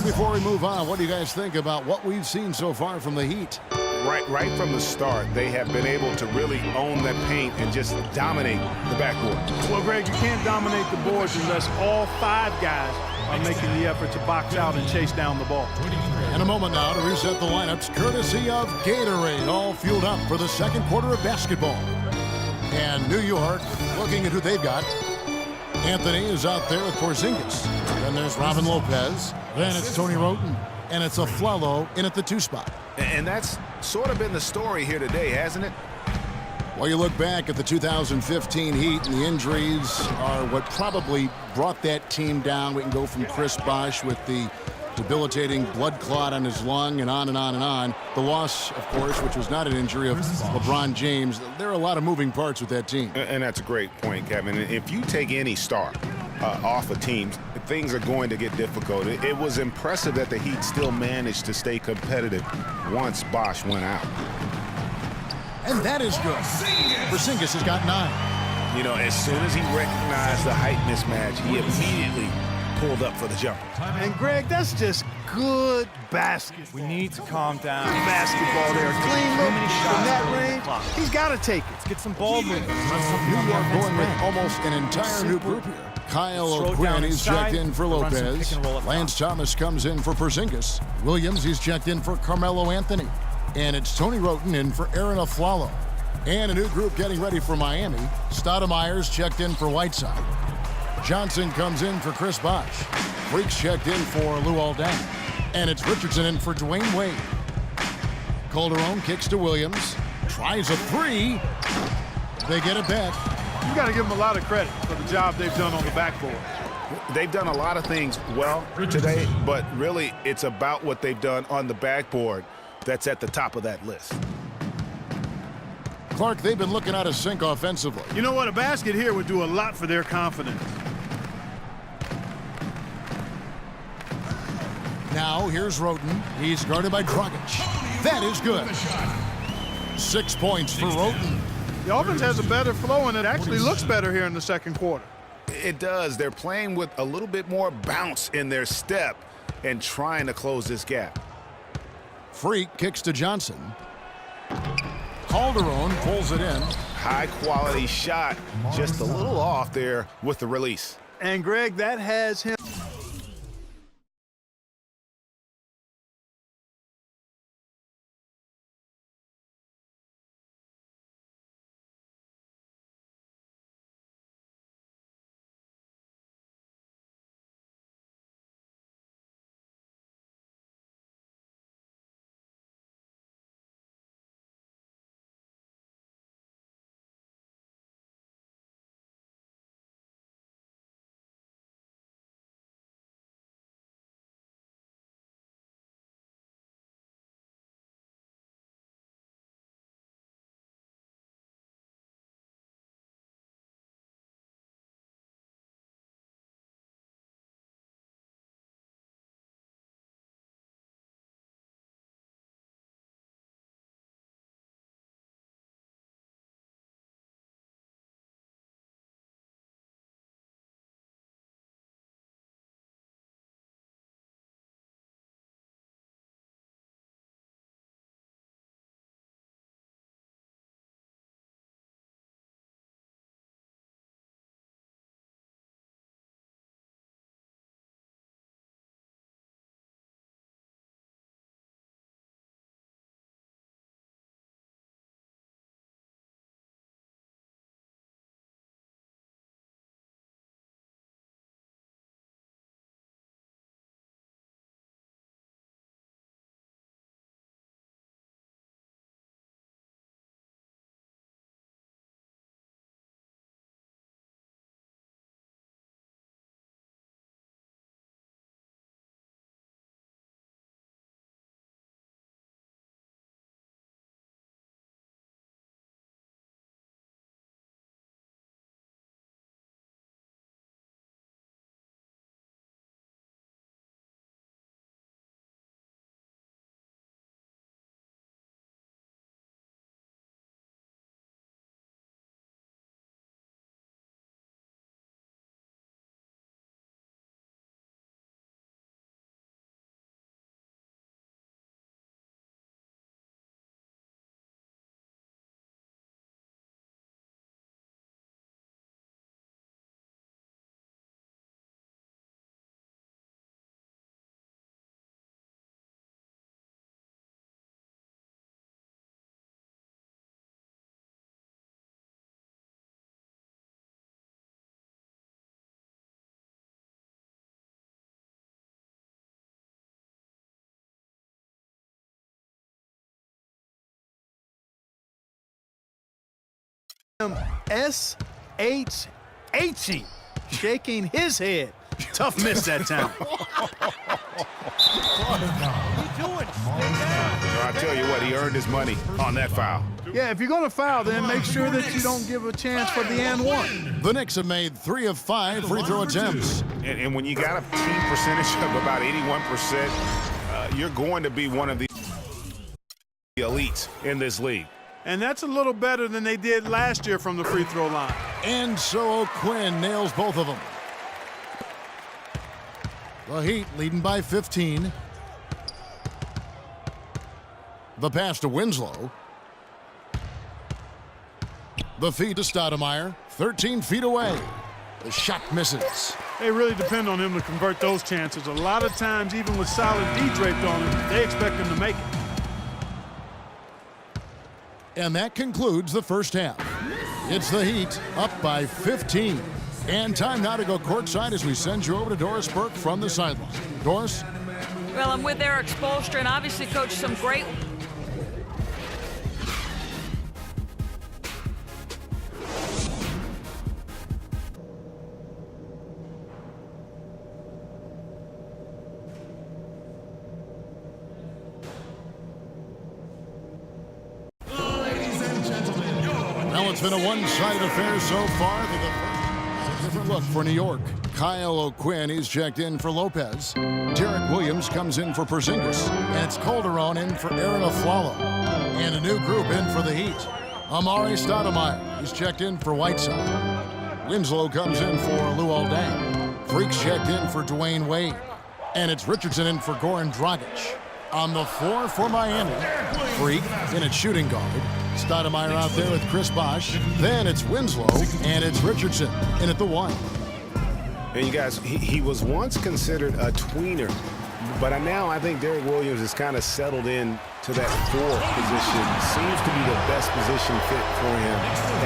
Before we move on, what do you guys think about what we've seen so far from the Heat? Right from the start, they have been able to really own the paint and just dominate the backboard. Well, Greg, you can't dominate the boards unless all 5 guys are making the effort to box out and chase down the ball. In a moment now to reset the lineups, courtesy of Gatorade, all fueled up for the second quarter of basketball. And New York, looking at who they've got. Anthony is out there with Porzingis. Then there's Robin Lopez. Then it's Tony Wroten. And it's Afflalo in at the 2 spot. And that's sort of been the story here today, hasn't it? Well, you look back at the 2015 Heat, and the injuries are what probably brought that team down. We can go from Chris Bosh with the debilitating blood clot on his lung and on and on and on. The loss, of course, which was not an injury, of LeBron James. There are a lot of moving parts with that team. And that's a great point, Kevin. If you take any star off of teams, things are going to get difficult. It was impressive that the Heat still managed to stay competitive once Bosh went out. And that is good. Porzingis has got 9. You know, as soon as he recognized the height mismatch, he immediately pulled up for the jumper. And, Greg, that's just good basketball. We need to calm down. Basketball there. Clean look from that range. He's got to take it. Let's get some ball movement. New York going with almost an entire new group here. Kyle O'Quinn, he's checked in for Lopez. Lance Thomas comes in for Porzingis. Williams, he's checked in for Carmelo Anthony. And it's Tony Wroten in for Aaron Afflalo. And a new group getting ready for Miami. Stoudemire's checked in for Whiteside. Johnson comes in for Chris Bosh. Freaks checked in for Lou Aldana. And it's Richardson in for Dwayne Wade. Calderon kicks to Williams. Tries a 3. They get it back. You got to give them a lot of credit for the job they've done on the backboard. They've done a lot of things well today, but really it's about what they've done on the backboard that's at the top of that list. Clark, they've been looking out of sync offensively. You know what? A basket here would do a lot for their confidence. Now here's Wroten. He's guarded by Dragic. That is good. 6 points for Wroten. The offense has a better flow, and it actually looks better here in the second quarter. It does. They're playing with a little bit more bounce in their step and trying to close this gap. Freak kicks to Johnson. Calderon pulls it in. High quality shot, just a little off there with the release. And, Greg, that has him. S-H-H-E, shaking his head. Tough miss that time. I tell you what, he earned his money on that foul. Yeah, if you're going to foul, then make sure that you don't give a chance for the and one. The Knicks have made 3 of 5 free throw attempts. And when you got a team percentage of about 81%, you're going to be one of the elites in this league. And that's a little better than they did last year from the free throw line. And so O'Quinn nails both of them. The Heat leading by 15. The pass to Winslow. The feed to Stoudemire, 13 feet away. The shot misses. They really depend on him to convert those chances. A lot of times, even with solid D draped on him, they expect him to make it. And that concludes the first half. It's the Heat up by 15. And time now to go courtside as we send you over to Doris Burke from the sideline. Doris? Well, I'm with Eric Spoelstra, and obviously, Coach, some great... Well, it's been a one-sided affair so far. A different look for New York. Kyle O'Quinn, he's checked in for Lopez. Derek Williams comes in for Porzingis. And it's Calderon in for Aaron Aflalo. And a new group in for the Heat. Amari Stoudemire, he's checked in for Whiteside. Winslow comes in for Luol Deng. Freak's checked in for Dwayne Wade. And it's Richardson in for Goran Dragic. On the floor for Miami, Freak in at shooting guard. Stoudemire out there with Chris Bosh. Then it's Winslow, and it's Richardson in at the 1. And you guys, he was once considered a tweener, but now I think Derek Williams has kind of settled in to that 4 position. Seems to be the best position fit for him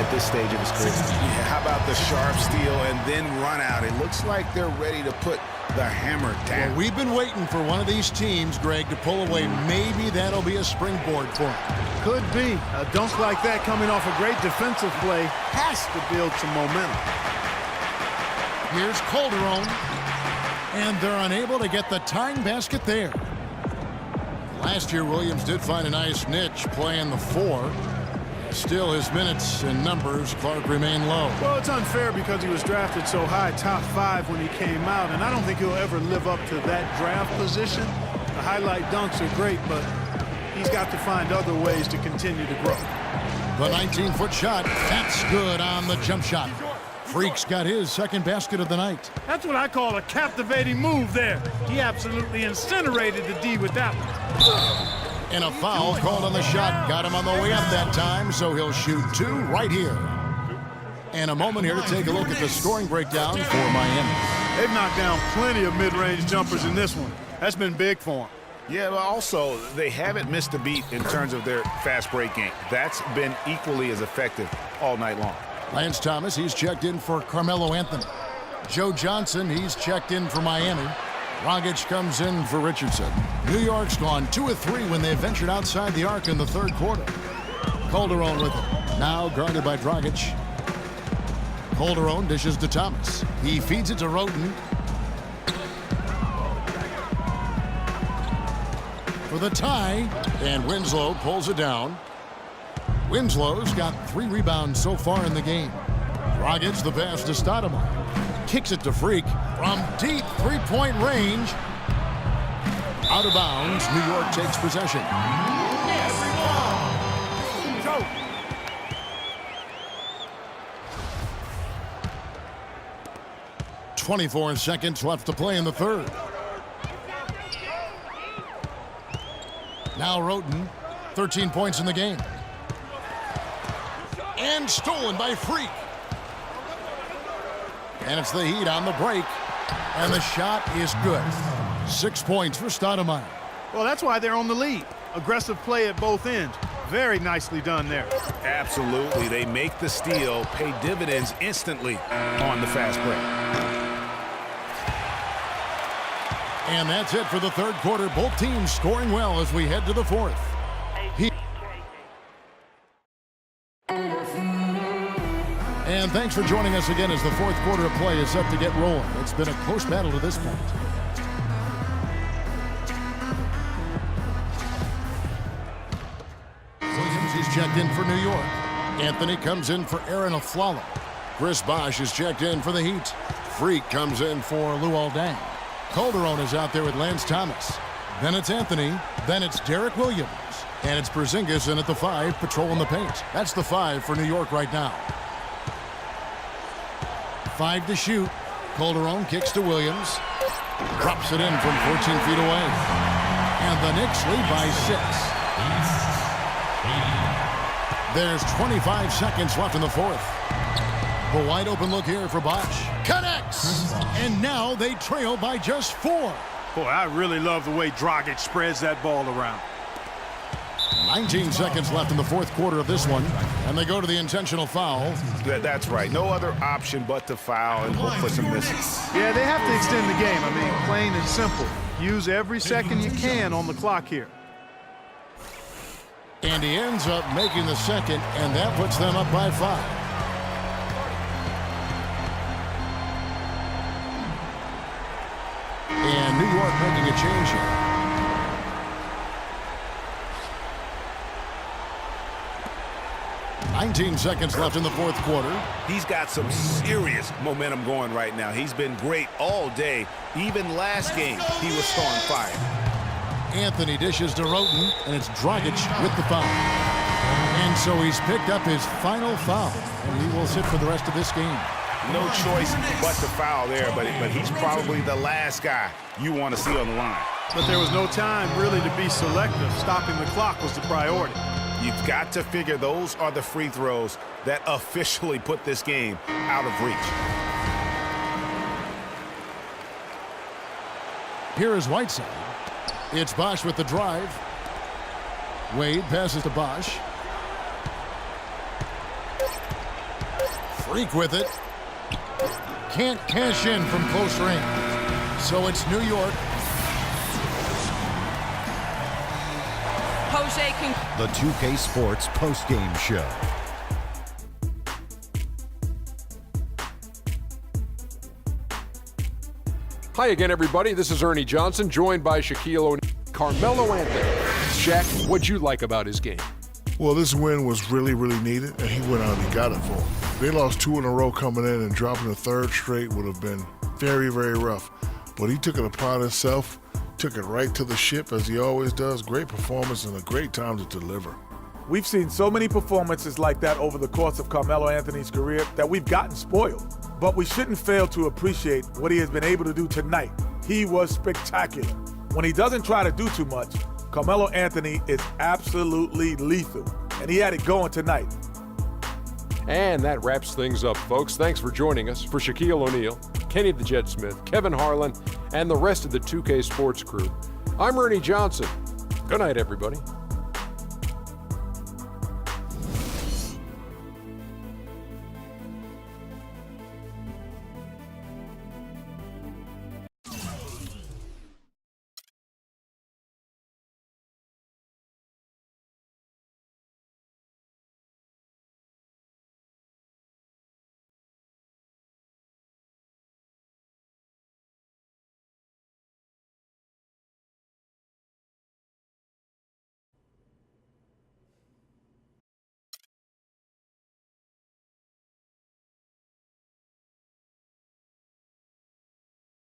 at this stage of his career. Yeah, how about the sharp steal and then run out? It looks like they're ready to put the hammer down. Well, we've been waiting for one of these teams, Greg, to pull away. Maybe that'll be a springboard for him. Could be. A dunk like that coming off a great defensive play has to build some momentum. Here's Calderon, and they're unable to get the tying basket there. Last year, Williams did find a nice niche playing the 4. Still, his minutes and numbers, Clark, remain low. Well, it's unfair because he was drafted so high, top 5 when he came out, and I don't think he'll ever live up to that draft position. The highlight dunks are great, but he's got to find other ways to continue to grow. The 19-foot shot, that's good on the jump shot. Freak's got his second basket of the night. That's what I call a captivating move there. He absolutely incinerated the D with that one. And a foul called on the shot. Got him on the way up that time, so he'll shoot 2 right here. And a moment here to take a look at the scoring breakdown for Miami. They've knocked down plenty of mid-range jumpers in this one. That's been big for them. Yeah, but also, they haven't missed a beat in terms of their fast break game. That's been equally as effective all night long. Lance Thomas, he's checked in for Carmelo Anthony. Joe Johnson, he's checked in for Miami. Dragic comes in for Richardson. New York's gone 2 of 3 when they ventured outside the arc in the 3rd quarter. Calderon with it. Now guarded by Dragic. Calderon dishes to Thomas. He feeds it to Roten. For the tie, and Winslow pulls it down. Winslow's got 3 rebounds so far in the game. Dragic the pass to Stoudemire. Kicks it to Freak from deep 3-point range. Out of bounds, New York takes possession. 24 seconds left to play in the 3rd. Now Roten, 13 points in the game. And stolen by Freak. And it's the Heat on the break. And the shot is good. 6 points for Stoudemire. Well, that's why they're on the lead. Aggressive play at both ends. Very nicely done there. Absolutely. They make the steal, pay dividends instantly on the fast break. And that's it for the 3rd quarter. Both teams scoring well as we head to the 4th. And thanks for joining us again as the fourth quarter of play is set to get rolling. It's been a close battle to this point. Williams is checked in for New York. Anthony comes in for Aaron Aflalo. Chris Bosh is checked in for the Heat. Freak comes in for Luol Deng. Calderon is out there with Lance Thomas. Then it's Anthony. Then it's Derek Williams. And it's Porzingis in at the 5, patrolling the paint. That's the 5 for New York right now. 5 to shoot. Calderon kicks to Williams. Drops it in from 14 feet away. And the Knicks lead by 6. There's 25 seconds left in the fourth. The wide open look here for Bosh. Connects! And now they trail by just 4. Boy, I really love the way Dragic spreads that ball around. 19 seconds left in the fourth quarter of this one, and they go to the intentional foul. That's right. No other option but to foul and hope for some misses. Yeah, they have to extend the game. I mean, plain and simple. Use every second you can on the clock here. And he ends up making the second, and that puts them up by 5. And New York making a change here. $19 seconds left in the fourth quarter. He's got some serious momentum going right now. He's been great all day. Even last game, he was on fire. Anthony dishes to Roten, and it's Dragic with the foul. And so he's picked up his final foul, and he will sit for the rest of this game. No choice but to foul there, but he's probably the last guy you want to see on the line. But there was no time really to be selective. Stopping the clock was the priority. You've got to figure those are the free throws that officially put this game out of reach. Here is Whiteside. It's Bosh with the drive. Wade passes to Bosh. Freak with it. Can't cash in from close range. So it's New York. Jose can. The 2K Sports postgame show. Hi again, everybody. This is Ernie Johnson, joined by Shaquille O'Neal. Carmelo Anthony. Shaq, what'd you like about his game? Well, this win was really, really needed, and he went out and he got it for him. They lost 2 in a row coming in, and dropping the third straight would have been very, very rough. But he took it upon himself, took it right to the ship, as he always does. Great performance and a great time to deliver. We've seen so many performances like that over the course of Carmelo Anthony's career that we've gotten spoiled. But we shouldn't fail to appreciate what he has been able to do tonight. He was spectacular. When he doesn't try to do too much, Carmelo Anthony is absolutely lethal, and he had it going tonight. And that wraps things up, folks. Thanks for joining us. For Shaquille O'Neal, Kenny the Jet Smith, Kevin Harlan, and the rest of the 2K Sports crew, I'm Ernie Johnson. Good night, everybody.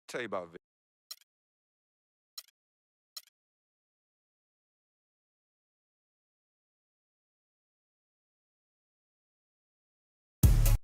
Tell you about